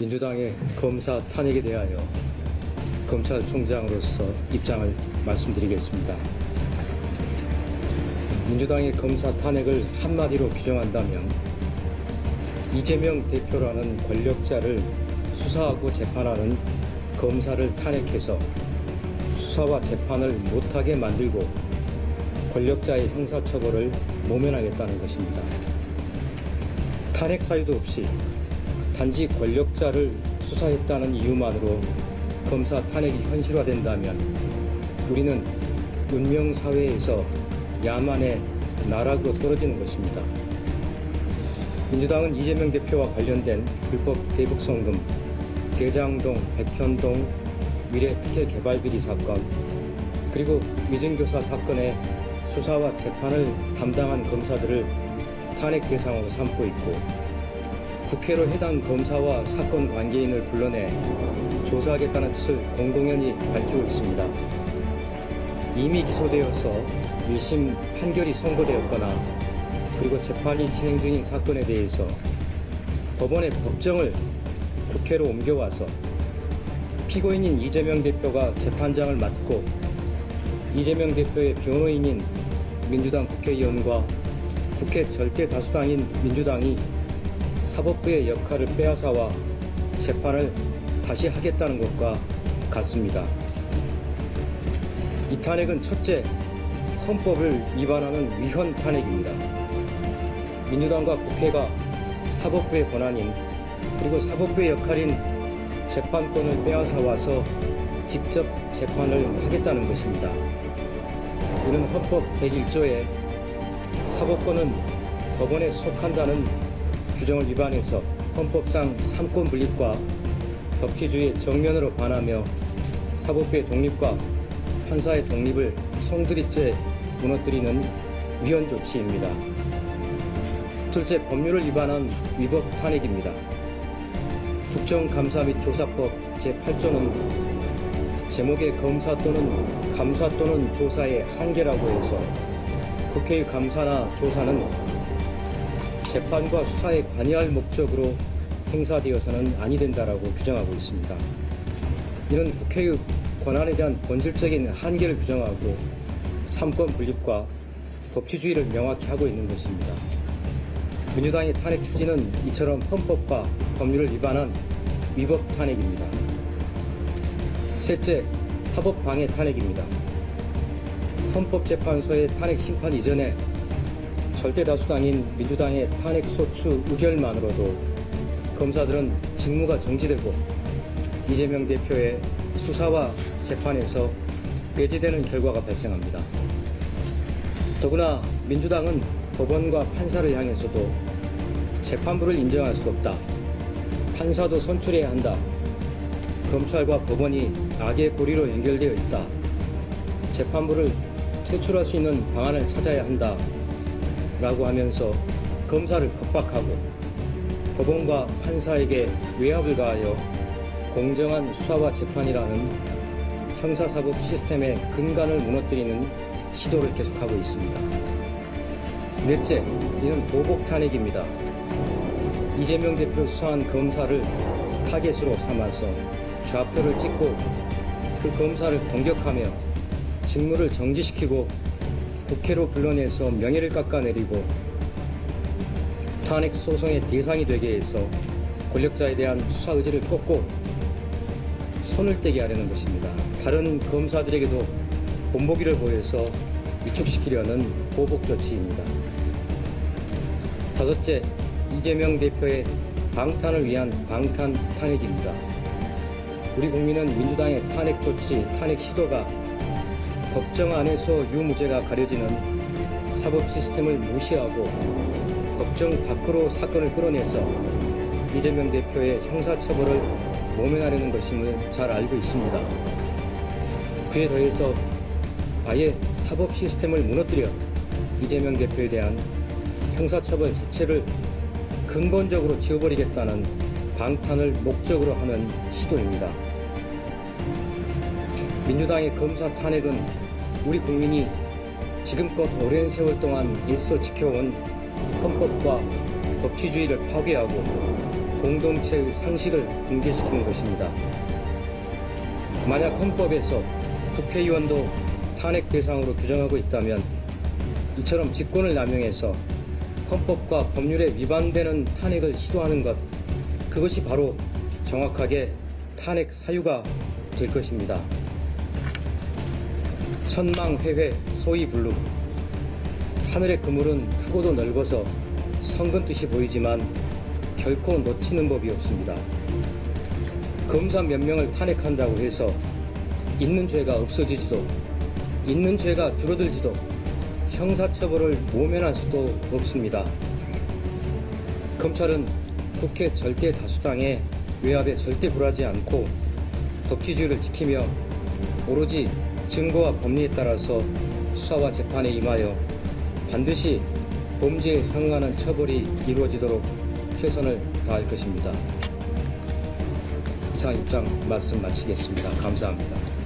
민주당의 검사 탄핵에 대하여 검찰총장으로서 입장을 말씀드리겠습니다. 민주당의 검사 탄핵을 한마디로 규정한다면 이재명 대표라는 권력자를 수사하고 재판하는 검사를 탄핵해서 수사와 재판을 못하게 만들고 권력자의 형사처벌을 모면하겠다는 것입니다. 탄핵 사유도 없이 단지 권력자를 수사했다는 이유만으로 검사 탄핵이 현실화된다면 우리는 문명사회에서 야만의 나락으로 떨어지는 것입니다. 민주당은 이재명 대표와 관련된 불법 대북송금, 대장동, 백현동 미래특혜개발비리 사건, 그리고 위증교사 사건의 수사와 재판을 담당한 검사들을 탄핵 대상으로 삼고 있고, 국회로 해당 검사와 사건 관계인을 불러내 조사하겠다는 뜻을 공공연히 밝히고 있습니다. 이미 기소되어서 1심 판결이 선고되었거나 그리고 재판이 진행 중인 사건에 대해서 법원의 법정을 국회로 옮겨와서 피고인인 이재명 대표가 재판장을 맡고 이재명 대표의 변호인인 민주당 국회의원과 국회 절대 다수당인 민주당이 사법부의 역할을 빼앗아와 재판을 다시 하겠다는 것과 같습니다. 이 탄핵은 첫째, 헌법을 위반하는 위헌 탄핵입니다. 민주당과 국회가 사법부의 권한인 그리고 사법부의 역할인 재판권을 빼앗아 와서 직접 재판을 하겠다는 것입니다. 이는 헌법 101조에 사법권은 법원에 속한다는 규정을 위반해서 헌법상 삼권 분립과 법치주의에 정면으로 반하며 사법부의 독립과 판사의 독립을 송두리째 무너뜨리는 위헌 조치입니다. 둘째, 법률을 위반한 위법 탄핵입니다. 국정감사 및 조사법 제8조는 제목의 검사 또는 감사 또는 조사의 한계라고 해서 국회의 감사나 조사는 재판과 수사에 관여할 목적으로 행사되어서는 아니 된다라고 규정하고 있습니다. 이는 국회의 권한에 대한 본질적인 한계를 규정하고 삼권 분립과 법치주의를 명확히 하고 있는 것입니다. 민주당의 탄핵 추진은 이처럼 헌법과 법률을 위반한 위법 탄핵입니다. 셋째, 사법방해 탄핵입니다. 헌법재판소의 탄핵 심판 이전에 절대다수당인 민주당의 탄핵 소추 의결만으로도 검사들은 직무가 정지되고 이재명 대표의 수사와 재판에서 배제되는 결과가 발생합니다. 더구나 민주당은 법원과 판사를 향해서도 재판부를 인정할 수 없다, 판사도 선출해야 한다, 검찰과 법원이 악의 고리로 연결되어 있다, 재판부를 퇴출할 수 있는 방안을 찾아야 한다 라고 하면서 검사를 겁박하고 법원과 판사에게 외압을 가하여 공정한 수사와 재판이라는 형사사법 시스템의 근간을 무너뜨리는 시도를 계속하고 있습니다. 넷째, 이는 보복 탄핵입니다. 이재명 대표를 수사한 검사를 타겟으로 삼아서 좌표를 찍고 그 검사를 공격하며 직무를 정지시키고 국회로 불러내서 명예를 깎아내리고 탄핵 소송의 대상이 되게 해서 권력자에 대한 수사 의지를 꺾고 손을 떼게 하려는 것입니다. 다른 검사들에게도 본보기를 보여서 위축시키려는 보복 조치입니다. 다섯째, 이재명 대표의 방탄을 위한 방탄 탄핵입니다. 우리 국민은 민주당의 탄핵 조치, 탄핵 시도가 법정 안에서 유무죄가 가려지는 사법 시스템을 무시하고 법정 밖으로 사건을 끌어내서 이재명 대표의 형사처벌을 모면하려는 것임을 잘 알고 있습니다. 그에 더해서 아예 사법 시스템을 무너뜨려 이재명 대표에 대한 형사처벌 자체를 근본적으로 지워버리겠다는 방탄을 목적으로 하는 시도입니다. 민주당의 검사 탄핵은 우리 국민이 지금껏 오랜 세월 동안 애써 지켜온 헌법과 법치주의를 파괴하고 공동체의 상식을 붕괴시키는 것입니다. 만약 헌법에서 국회의원도 탄핵 대상으로 규정하고 있다면 이처럼 직권을 남용해서 헌법과 법률에 위반되는 탄핵을 시도하는 것, 그것이 바로 정확하게 탄핵 사유가 될 것입니다. 천망회회 소위 불능. 하늘의 그물은 크고도 넓어서 성근 뜻이 보이지만 결코 놓치는 법이 없습니다. 검사 몇 명을 탄핵한다고 해서 있는 죄가 없어지지도, 있는 죄가 줄어들지도, 형사처벌을 모면할 수도 없습니다. 검찰은 국회 절대 다수당의 외압에 절대 굴하지 않고 법치주의를 지키며 오로지 증거와 법리에 따라서 수사와 재판에 임하여 반드시 범죄에 상응하는 처벌이 이루어지도록 최선을 다할 것입니다. 이상 입장 말씀 마치겠습니다. 감사합니다.